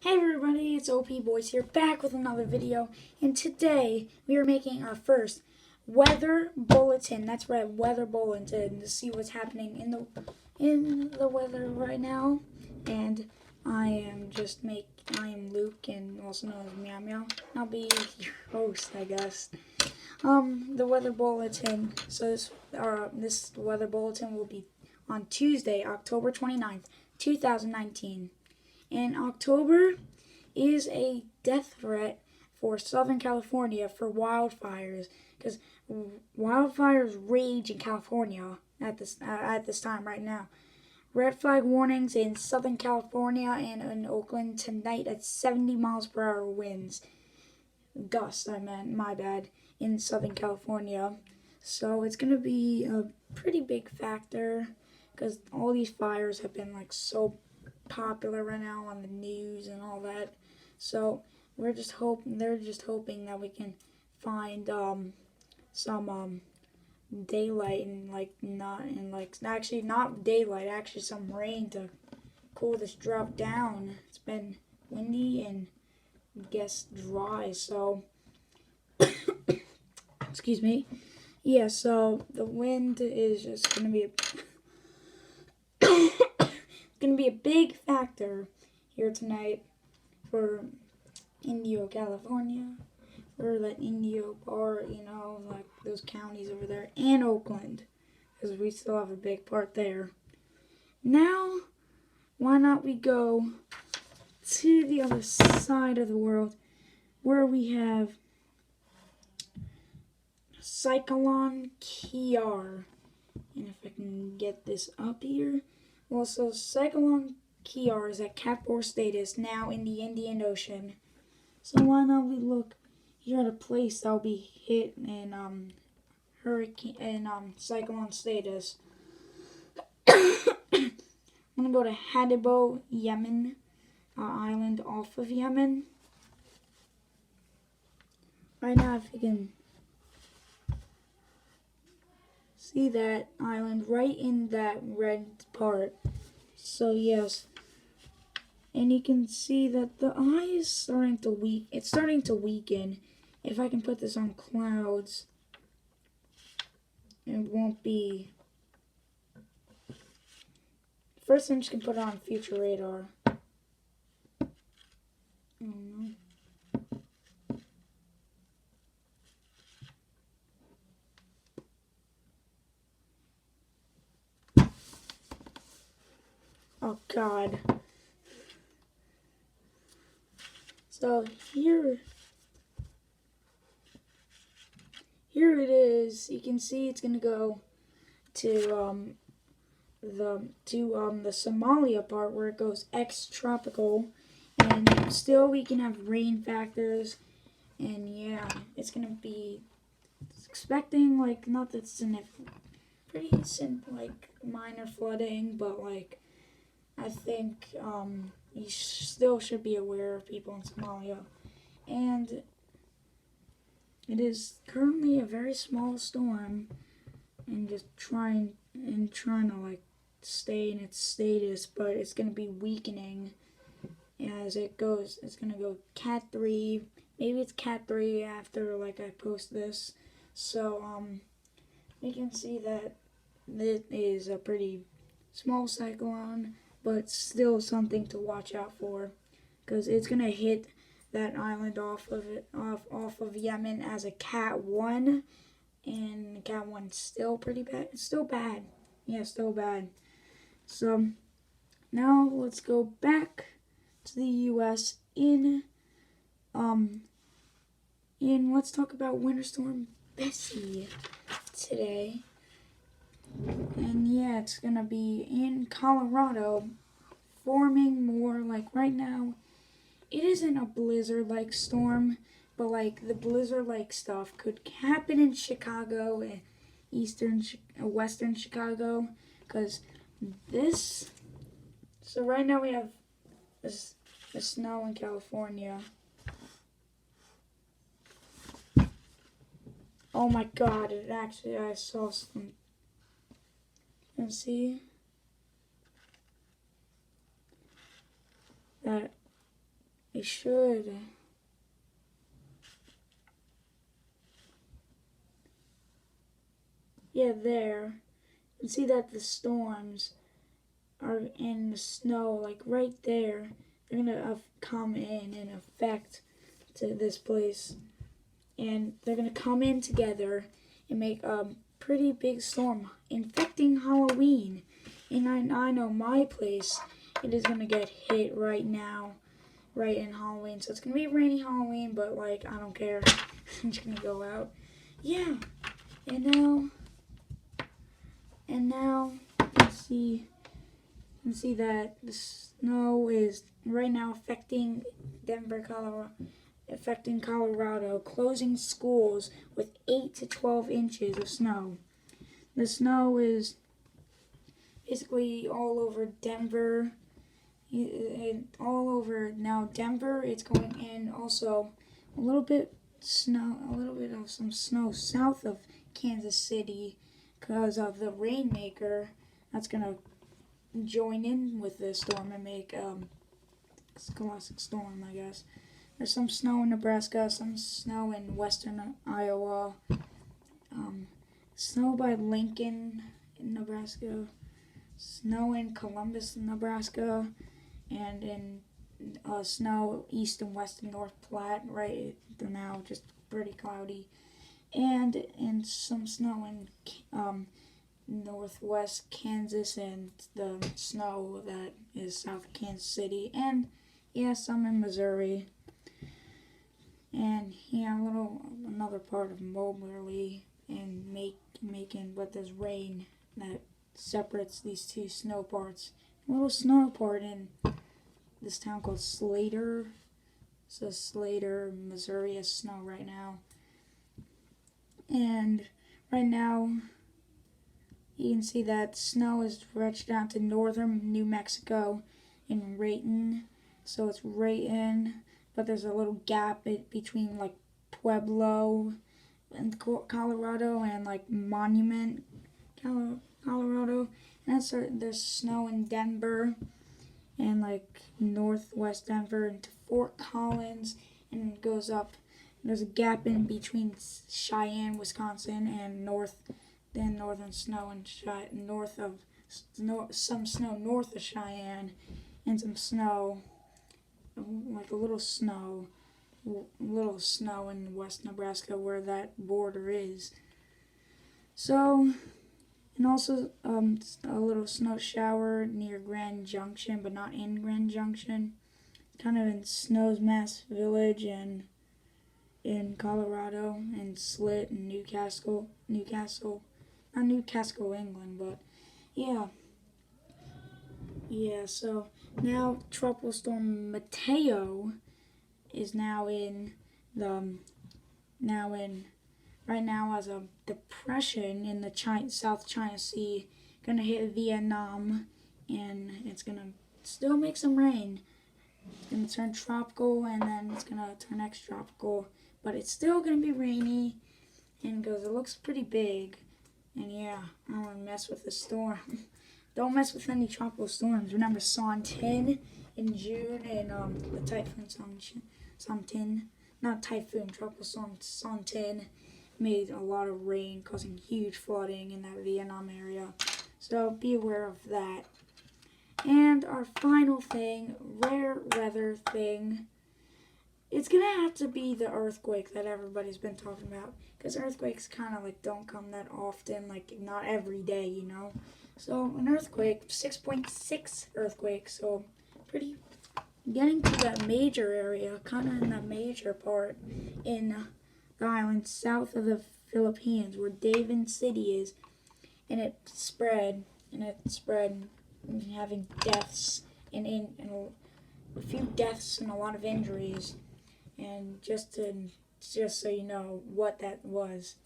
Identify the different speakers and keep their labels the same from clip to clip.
Speaker 1: Hey everybody, it's OP Boys here, back with another video, and today we are making our first weather bulletin. That's right, weather bulletin, to see what's happening in the weather right now. And I am Luke, and also known as Meow Meow. I'll be your host, I guess. The weather bulletin. So this weather bulletin will be on Tuesday, October 29th, 2019. And October is a death threat for Southern California for wildfires, because wildfires rage in California at this time right now. Red flag warnings in Southern California and in Oakland tonight at 70 miles per hour winds. Gusts, my bad, in Southern California. So it's going to be a pretty big factor, because all these fires have been so popular right now on the news and all that. So they're just hoping that we can find some daylight and not daylight, actually some rain to cool this drought down. It's been windy and dry, so excuse me. Yeah, so the wind is just gonna be a big factor here tonight for Indio, California, or that Indio part, those counties over there, and Oakland, because we still have a big part there. Now, why not we go to the other side of the world, where we have Cyclone Kiar. And if I can get this up here. Well, so Cyclone Kiar is at Cat 4 status now in the Indian Ocean. So why not we look here at a place that will be hit in cyclone status. I'm gonna go to Hadibo, Yemen, island off of Yemen. Right now, if you can see that island right in that red part. So yes, and you can see that the eye is starting to weaken. If I can put this on clouds, it won't be. First, I'm just gonna put it on future radar. Oh God. So here it is. You can see it's gonna go to the Somalia part, where it goes ex-tropical, and still we can have rain factors, and yeah, it's gonna be expecting not that significant, pretty simple, minor flooding, but I think you still should be aware of people in Somalia. And it is currently a very small storm, and just trying to stay in its status, but it's going to be weakening as it goes. It's going to go Cat 3, maybe it's Cat 3 after I post this. So you can see that it is a pretty small cyclone, but still something to watch out for, because it's gonna hit that island off of Yemen as a Cat 1, and Cat 1's still pretty bad. It's still bad. Yeah, still bad. So now let's go back to the U.S. Let's talk about Winter Storm Bessie today. And yeah, it's gonna be in Colorado, forming more right now. It isn't a blizzard-like storm, but the blizzard-like stuff could happen in Chicago and western Chicago, because this. So right now we have the snow in California. Oh my God! I saw some. And see that It should. Yeah, there. You can see that the storms are in the snow, like right there. They're gonna come in and affect to this place, and they're gonna come in together and make a pretty big storm, infecting Halloween. And I know my place, it is gonna get hit right now, right in Halloween. So it's gonna be a rainy Halloween, but like I don't care. I'm just gonna go out. Yeah, and now you can see that the snow is right now affecting Colorado, closing schools with 8 to 12 inches of snow. The snow is basically all over Denver, all over now Denver. It's going in also a little bit of some snow south of Kansas City because of the rainmaker that's gonna join in with the storm and make a classic storm, I guess. There's some snow in Nebraska, some snow in western Iowa, snow by Lincoln in Nebraska, snow in Columbus, Nebraska, and in snow east and west and North Platte right now, just pretty cloudy, and some snow in northwest Kansas and the snow that is south of Kansas City, and yeah, some in Missouri, and yeah, another part of Moberly and Macon, but there's rain that separates these two snow parts. A little snow part in this town called Slater. So Slater, Missouri has snow right now. And right now you can see that snow is stretched down to northern New Mexico in Rayton. So it's Rayton, but there's a little gap between like Pueblo and Colorado and like Monument, Colorado. And there's snow in Denver and like northwest Denver into Fort Collins, and it goes up. There's a gap in between Cheyenne, Wisconsin, and northern snow and some snow north of Cheyenne, and some snow, like a little snow in West Nebraska where that border is. So, and also a little snow shower near Grand Junction, but not in Grand Junction, kind of in Snow's Mass Village and in Colorado, and Slit and Newcastle, not Newcastle, England, but yeah. Yeah, so now Tropical Storm Mateo is right now as a depression in the South China Sea, gonna hit Vietnam, and it's gonna still make some rain. It's gonna turn tropical, and then it's gonna turn extratropical, but it's still gonna be rainy, and because it looks pretty big. And yeah, I don't want to mess with the storm. Don't mess with any tropical storms. Remember Santin in June, and the typhoon Santin, not typhoon, tropical storm Santin made a lot of rain, causing huge flooding in that Vietnam area. So be aware of that. And our final thing, rare weather thing, it's going to have to be the earthquake that everybody's been talking about. Because earthquakes kind of like don't come that often, like not every day, you know. So an earthquake, 6.6 earthquake, so pretty, getting to that major area, kind of in that major part in the island south of the Philippines where David City is, and it spread, having deaths and a few deaths and a lot of injuries. And just so you know what that was.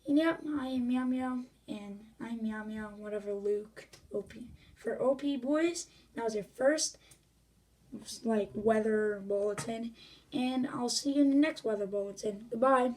Speaker 1: And yep, I am Meow Meow, and I'm Meow Meow, whatever Luke, OP. For OP Boys, that was your first, like, weather bulletin, and I'll see you in the next weather bulletin. Goodbye.